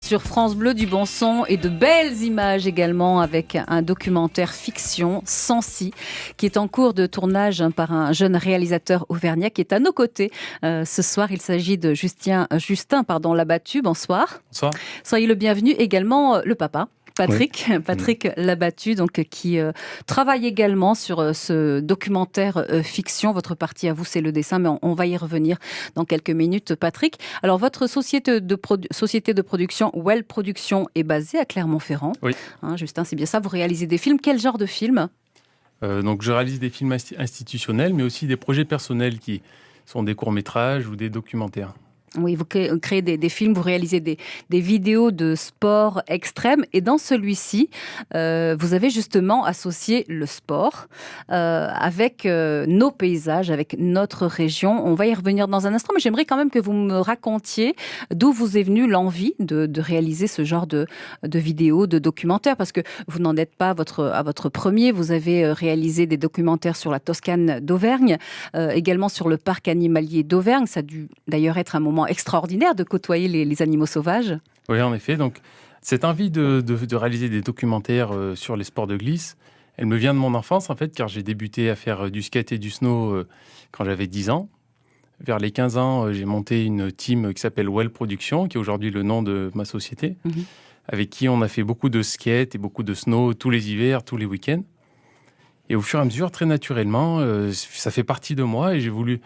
Sur France Bleu, du bon son et de belles images également avec un documentaire fiction, Sancy, qui est en cours de tournage par un jeune réalisateur auvergnat qui est à nos côtés. Ce soir, il s'agit de Justin Labattu. Bonsoir. Bonsoir. Soyez le bienvenu. Également le papa. Patrick Labattu, donc qui travaille également sur ce documentaire fiction. Votre partie à vous, c'est le dessin, mais on va y revenir dans quelques minutes, Patrick. Alors, votre société de production, Well Production, est basée à Clermont-Ferrand. Oui. Justin, c'est bien ça. Vous réalisez des films. Quel genre de films ? Donc, je réalise des films institutionnels, mais aussi des projets personnels qui sont des courts-métrages ou des documentaires. Oui, vous créez des films, vous réalisez des vidéos de sport extrême. Et dans celui-ci, vous avez justement associé le sport avec nos paysages, avec notre région. On va y revenir dans un instant, mais j'aimerais quand même que vous me racontiez d'où vous est venue l'envie de réaliser ce genre de vidéos, de documentaires, parce que vous n'en êtes pas à votre premier. Vous avez réalisé des documentaires sur la Toscane d'Auvergne, également sur le parc animalier d'Auvergne. Ça a dû d'ailleurs être un moment extraordinaire de côtoyer les animaux sauvages. Oui, en effet. Donc, cette envie de réaliser des documentaires sur les sports de glisse, elle me vient de mon enfance, en fait, car j'ai débuté à faire du skate et du snow quand j'avais 10 ans. Vers les 15 ans, j'ai monté une team qui s'appelle Well Production, qui est aujourd'hui le nom de ma société, avec qui on a fait beaucoup de skate et beaucoup de snow tous les hivers, tous les week-ends. Et au fur et à mesure, très naturellement, ça fait partie de moi et j'ai voulu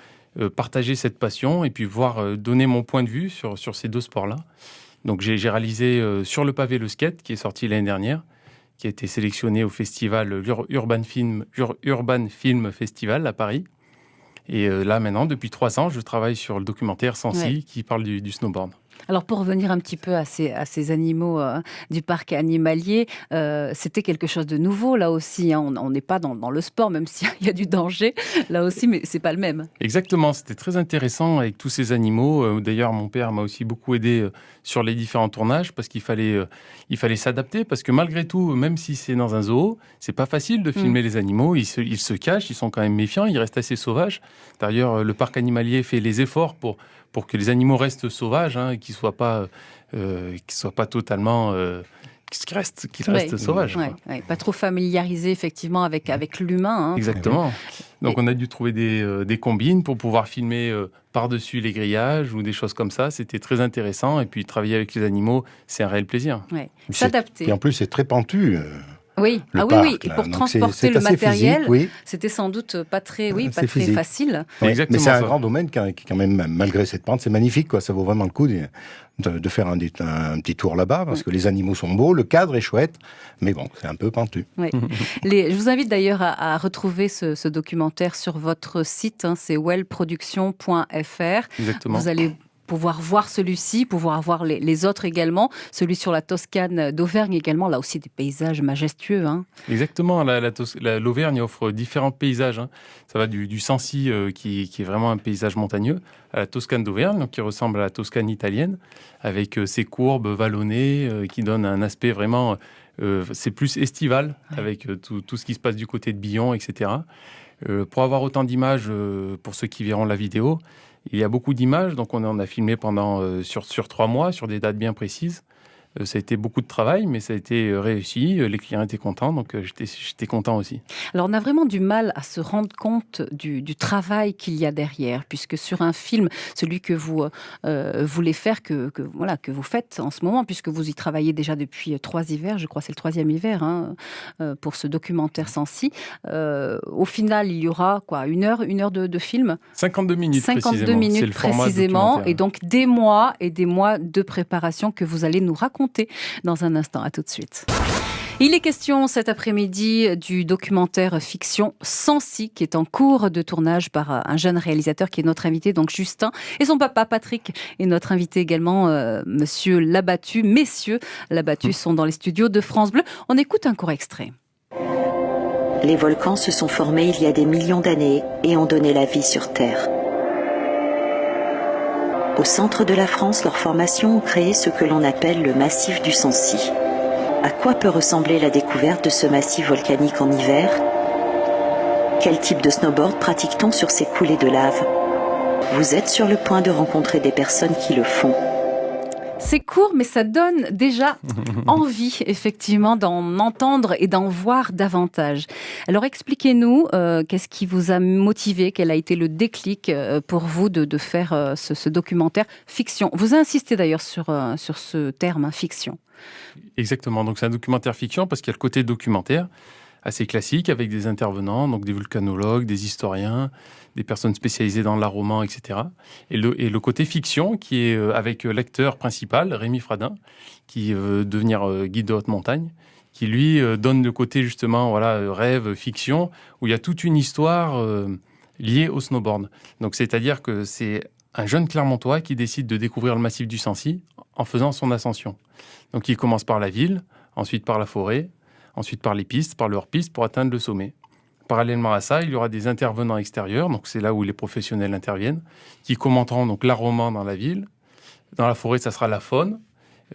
partager cette passion et puis donner mon point de vue sur ces deux sports-là. Donc j'ai réalisé sur le pavé le skate qui est sorti l'année dernière, qui a été sélectionné au festival Urban Film Festival à Paris. Et là maintenant, depuis 3 ans, je travaille sur le documentaire Sancy qui parle du snowboard. Alors pour revenir un petit peu à ces animaux du parc animalier, c'était quelque chose de nouveau là aussi. Hein. On n'est pas dans le sport, même s'il y a du danger là aussi, mais c'est pas le même. Exactement, c'était très intéressant avec tous ces animaux. D'ailleurs, mon père m'a aussi beaucoup aidé sur les différents tournages parce qu'il fallait s'adapter. Parce que malgré tout, même si c'est dans un zoo, c'est pas facile de filmer les animaux. Ils se cachent, ils sont quand même méfiants, ils restent assez sauvages. D'ailleurs, le parc animalier fait les efforts pour que les animaux restent sauvages, qu'ils soient pas totalement, qu'ils restent sauvages. Pas trop familiarisés effectivement avec l'humain. Hein. Exactement. Donc on a dû trouver des combines pour pouvoir filmer par-dessus les grillages ou des choses comme ça. C'était très intéressant. Et puis travailler avec les animaux, c'est un réel plaisir. S'adapter. Et en plus, c'est très pentu. Oui, parc, et pour transporter le matériel, c'était sans doute pas très facile. Oui, mais c'est un grand domaine qui, quand même, malgré cette pente, c'est magnifique, quoi. Ça vaut vraiment le coup de faire un petit tour là-bas, parce que les animaux sont beaux, le cadre est chouette, mais bon, c'est un peu pentu. Oui. Je vous invite d'ailleurs à retrouver ce documentaire sur votre site, c'est wellproduction.fr. Exactement. Vous allez pouvoir voir celui-ci, pouvoir voir les autres également. Celui sur la Toscane d'Auvergne également, là aussi des paysages majestueux. Hein. Exactement, l'Auvergne offre différents paysages. Hein. Ça va du Sancy, qui est vraiment un paysage montagneux, à la Toscane d'Auvergne, donc qui ressemble à la Toscane italienne, avec ses courbes vallonnées, qui donnent un aspect vraiment... c'est plus estival, avec tout ce qui se passe du côté de Billon, etc. Pour avoir autant d'images, pour ceux qui verront la vidéo, il y a beaucoup d'images, donc on a filmé sur 3 mois, sur des dates bien précises. Ça a été beaucoup de travail, mais ça a été réussi. Les clients étaient contents, donc j'étais content aussi. Alors, on a vraiment du mal à se rendre compte du travail qu'il y a derrière, puisque sur un film, celui que vous voulez faire, que vous faites en ce moment, puisque vous y travaillez déjà depuis 3 hivers, je crois que c'est le 3e hiver, pour ce documentaire Sancy. Au final, il y aura une heure de film 52 minutes 52 minutes précisément, et donc des mois et des mois de préparation que vous allez nous raconter dans un instant. À tout de suite. Il est question cet après-midi du documentaire fiction Sancy qui est en cours de tournage par un jeune réalisateur qui est notre invité, donc Justin, et son papa Patrick est notre invité également, Monsieur Labattu. Messieurs Labattu sont dans les studios de France Bleu. On écoute un court extrait. Les volcans se sont formés il y a des millions d'années et ont donné la vie sur Terre. Au centre de la France, leurs formations ont créé ce que l'on appelle le massif du Sancy. À quoi peut ressembler la découverte de ce massif volcanique en hiver? Quel type de snowboard pratique-t-on sur ces coulées de lave? Vous êtes sur le point de rencontrer des personnes qui le font. C'est court, mais ça donne déjà envie, effectivement, d'en entendre et d'en voir davantage. Alors, expliquez-nous, qu'est-ce qui vous a motivé, quel a été le déclic pour vous de faire ce documentaire fiction. Vous insistez d'ailleurs sur ce terme, hein, fiction. Exactement, donc c'est un documentaire fiction parce qu'il y a le côté documentaire, assez classique, avec des intervenants, donc des volcanologues, des historiens, des personnes spécialisées dans l'art roman, etc. Et le côté fiction, qui est avec l'acteur principal, Rémi Fradin, qui veut devenir guide de haute montagne, qui lui donne le côté justement rêve, fiction, où il y a toute une histoire liée au snowboard. Donc c'est-à-dire que c'est un jeune Clermontois qui décide de découvrir le massif du Sancy en faisant son ascension. Donc il commence par la ville, ensuite par la forêt, ensuite par les pistes, par le hors-piste pour atteindre le sommet. Parallèlement à ça, il y aura des intervenants extérieurs, donc c'est là où les professionnels interviennent, qui commenteront donc l'art roman dans la ville. Dans la forêt, ça sera la faune.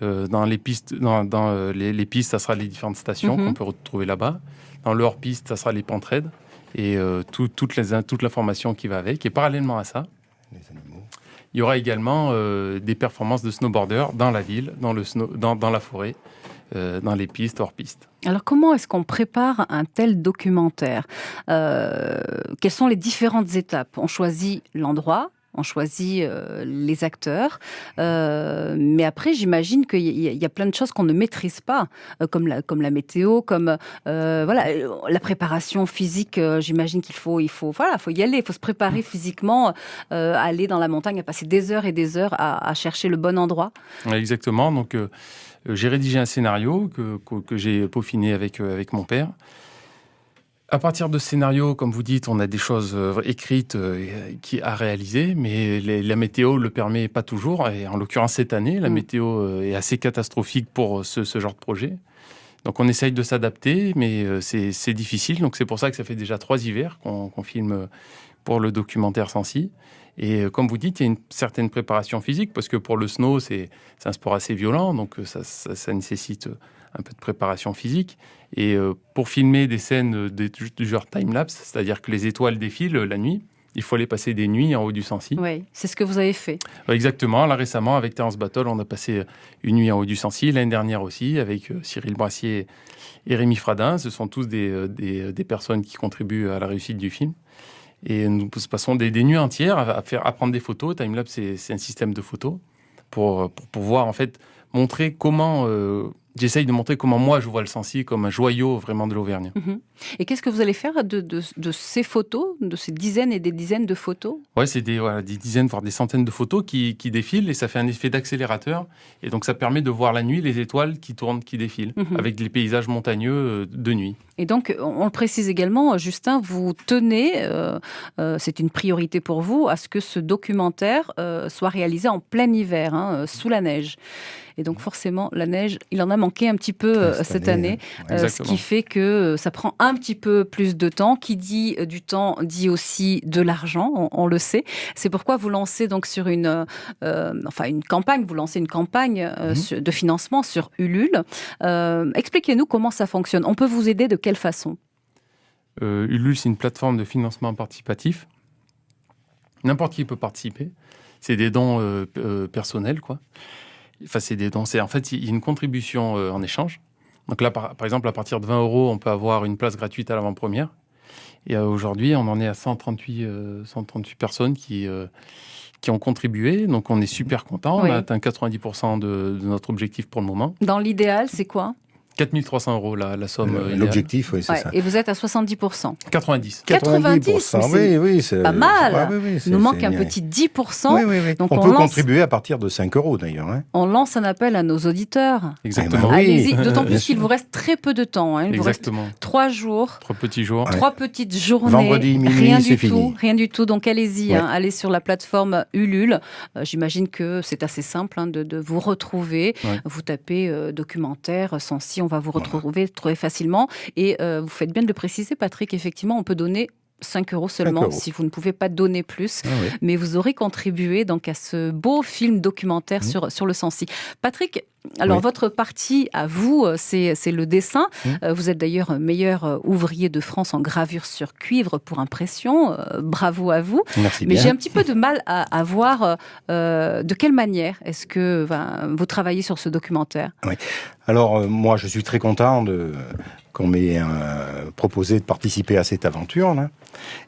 Dans les pistes, les pistes, ça sera les différentes stations qu'on peut retrouver là-bas. Dans le hors-piste, ça sera les pentes raides et toute l'information qui va avec. Et parallèlement à ça, il y aura également des performances de snowboarders dans la ville, dans la forêt, dans les pistes, hors-piste. Alors, comment est-ce qu'on prépare un tel documentaire ? Quelles sont les différentes étapes ? On choisit l'endroit, on choisit les acteurs, mais après, j'imagine qu'il y a plein de choses qu'on ne maîtrise pas, comme la météo, comme la préparation physique. J'imagine qu'il faut y aller, il faut se préparer physiquement, aller dans la montagne, à passer des heures et des heures à chercher le bon endroit. Exactement, donc j'ai rédigé un scénario que j'ai peaufiné avec mon père. À partir de ce scénario, comme vous dites, on a des choses écrites à réaliser, mais la météo le permet pas toujours. Et en l'occurrence, cette année, la météo est assez catastrophique pour ce genre de projet. Donc on essaye de s'adapter, mais c'est difficile. Donc c'est pour ça que ça fait déjà 3 hivers qu'on filme pour le documentaire Sancy. Et comme vous dites, il y a une certaine préparation physique, parce que pour le snow, c'est un sport assez violent, donc ça nécessite un peu de préparation physique. Et pour filmer des scènes du genre time-lapse, c'est-à-dire que les étoiles défilent la nuit, il faut aller passer des nuits en haut du Sancy. Oui, c'est ce que vous avez fait. Exactement. Là, récemment, avec Terence Battle, on a passé une nuit en haut du Sancy. L'année dernière aussi, avec Cyril Brassier et Rémi Fradin. Ce sont tous des personnes qui contribuent à la réussite du film. Et nous passons des nuits entières à prendre des photos. Timelapse, c'est un système de photos pour pouvoir en fait montrer comment... J'essaye de montrer comment moi je vois le Sancy comme un joyau vraiment de l'Auvergne. Et qu'est-ce que vous allez faire de ces photos, de ces dizaines et des dizaines de photos ? Ouais, c'est des dizaines, voire des centaines de photos qui défilent, et ça fait un effet d'accélérateur. Et donc ça permet de voir la nuit les étoiles qui tournent, qui défilent, avec les paysages montagneux de nuit. Et donc, on le précise également, Justin, vous tenez, c'est une priorité pour vous, à ce que ce documentaire soit réalisé en plein hiver, sous la neige. Et donc forcément, la neige, il en a manqué un petit peu cette année, ce qui fait que ça prend un petit peu plus de temps. Qui dit du temps dit aussi de l'argent, on le sait. C'est pourquoi vous lancez donc sur une campagne, de financement sur Ulule. Expliquez-nous comment ça fonctionne. On peut vous aider de quelle façon ? Ulule, c'est une plateforme de financement participatif. N'importe qui peut participer. C'est des dons personnels, quoi. Enfin, c'est des dons. En fait, il y a une contribution en échange. Donc là, par exemple, à partir de 20 €, on peut avoir une place gratuite à l'avant-première. Et aujourd'hui, on en est à 138 personnes qui ont contribué. Donc, on est super contents. Oui. On a atteint 90% de notre objectif pour le moment. Dans l'idéal, c'est quoi ? 4 300 € la somme idéale. L'objectif, oui, c'est ça. Et vous êtes à 70%. 90. 90%, oui, c'est pas mal. Ouais, oui, Il nous manque un bien. petit 10%. Oui. Donc on peut contribuer à partir de 5 € d'ailleurs. Hein. On lance un appel à nos auditeurs. Exactement. Oui. Allez-y, d'autant Bien plus qu'il vous reste très peu de temps. Il vous reste Exactement. 3 jours. 3 petits jours. 3 petites journées, Vendredi, minuit, c'est fini. Rien du tout. Donc allez-y, Ouais. allez sur la plateforme Ulule. J'imagine que c'est assez simple de vous retrouver. Ouais. Vous tapez documentaire Sancy, on va vous retrouver très facilement. Et vous faites bien de le préciser, Patrick. Effectivement, on peut donner 5 € seulement 5 € si vous ne pouvez pas donner plus. Ah oui. Mais vous aurez contribué donc à ce beau film documentaire sur le Sancy. Patrick, Alors, Oui. votre partie à vous, c'est le dessin. Vous êtes d'ailleurs meilleur ouvrier de France en gravure sur cuivre pour impression. Bravo à vous. Merci Mais bien. j'ai un petit peu de mal à voir de quelle manière est-ce que vous travaillez sur ce documentaire. Alors, moi, je suis très content qu'on m'ait proposé de participer à cette aventure, là.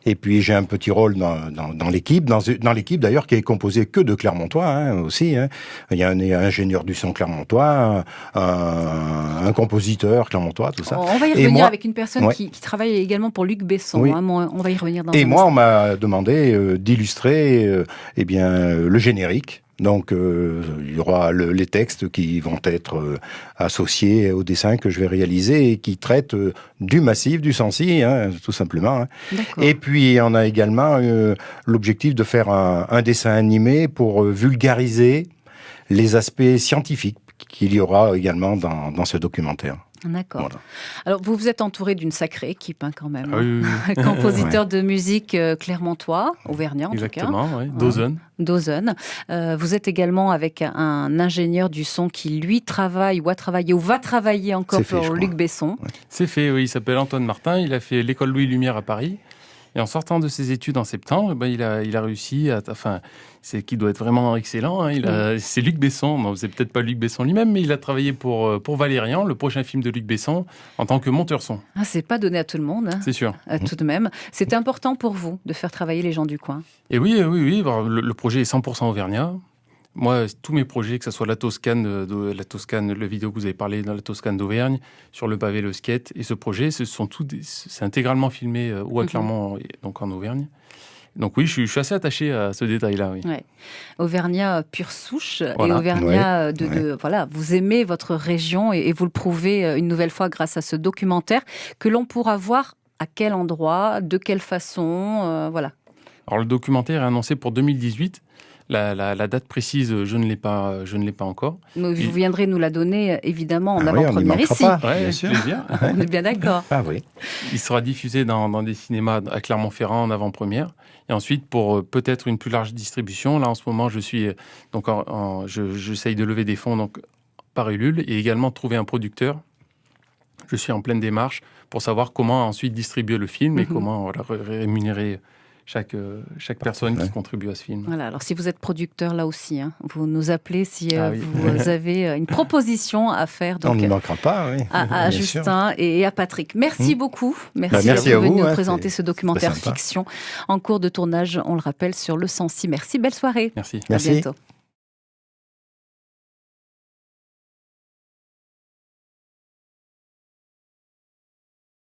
Et puis, j'ai un petit rôle dans l'équipe, dans l'équipe d'ailleurs qui est composée que de Clermontois, hein, aussi. Hein. Il y a un ingénieur du son clermontois, un compositeur clermontois, tout ça. On va y Et revenir moi- avec une personne Ouais. qui travaille également pour Luc Besson. Oui. Hein. On va y revenir dans Et un moi, instant. on m'a demandé d'illustrer le générique. Donc, il y aura les textes qui vont être associés au dessin que je vais réaliser et qui traitent du massif du Sancy, hein, tout simplement. Hein. D'accord. Et puis, on a également l'objectif de faire un dessin animé pour vulgariser les aspects scientifiques qu'il y aura également dans ce documentaire. D'accord. Voilà. Alors, vous vous êtes entouré d'une sacrée équipe hein, quand même. Ah oui, oui, oui. Compositeur de musique clermontois, auvergnat en Exactement, oui. Ouais. Dozen. Dozen. Vous êtes également avec un ingénieur du son qui, lui, travaille ou a travaillé ou va travailler encore C'est fait, je pour crois. Luc Besson. C'est fait, oui. Il s'appelle Antoine Martin. Il a fait l'école Louis Lumière à Paris. Et en sortant de ses études en septembre, il a réussi c'est qu'il doit être vraiment excellent. Hein. C'est Luc Besson. Non, c'est peut-être pas Luc Besson lui-même, mais il a travaillé pour Valérian, le prochain film de Luc Besson, en tant que monteur son. Ah, c'est pas donné à tout le monde, hein, C'est sûr. tout de même. C'était important pour vous de faire travailler les gens du coin. Et oui. Le projet est 100% auvergnat. Moi, tous mes projets, que ce soit la Toscane, le vidéo que vous avez parlé dans la Toscane d'Auvergne, sur le pavé, le skate, et ce projet, c'est intégralement filmé ou à Clermont, donc en Auvergne. Donc oui, je suis assez attaché à ce détail-là. Oui. Ouais. Auvergnat pure souche Voilà. et Auvergnat Ouais. voilà, vous aimez votre région et vous le prouvez une nouvelle fois grâce à ce documentaire que l'on pourra voir à quel endroit, de quelle façon, voilà. Alors le documentaire est annoncé pour 2018. La date précise, je ne l'ai pas encore. Mais vous viendrez nous la donner évidemment en Ah oui, on n'y avant-première manquera ici. pas. Ouais, Bien avec sûr. plaisir. On est bien d'accord. Ah oui. Il sera diffusé dans des cinémas à Clermont-Ferrand en avant-première. Et ensuite, pour peut-être une plus large distribution, là en ce moment, je suis donc j'essaye de lever des fonds donc par Ulule et également de trouver un producteur. Je suis en pleine démarche pour savoir comment ensuite distribuer le film et comment rémunérer chaque personne qui contribue à ce film. Voilà, alors si vous êtes producteur là aussi, hein, vous nous appelez si Oui. vous avez une proposition à faire On donc, n'y manquera pas, oui. à Bien sûr. Justin et à Patrick. Merci beaucoup. Merci, merci d'être à venu vous, nous hein, présenter c'est ce documentaire très sympa. fiction en cours de tournage, on le rappelle, sur le Sancy. Merci, belle soirée. Merci. À Merci. bientôt.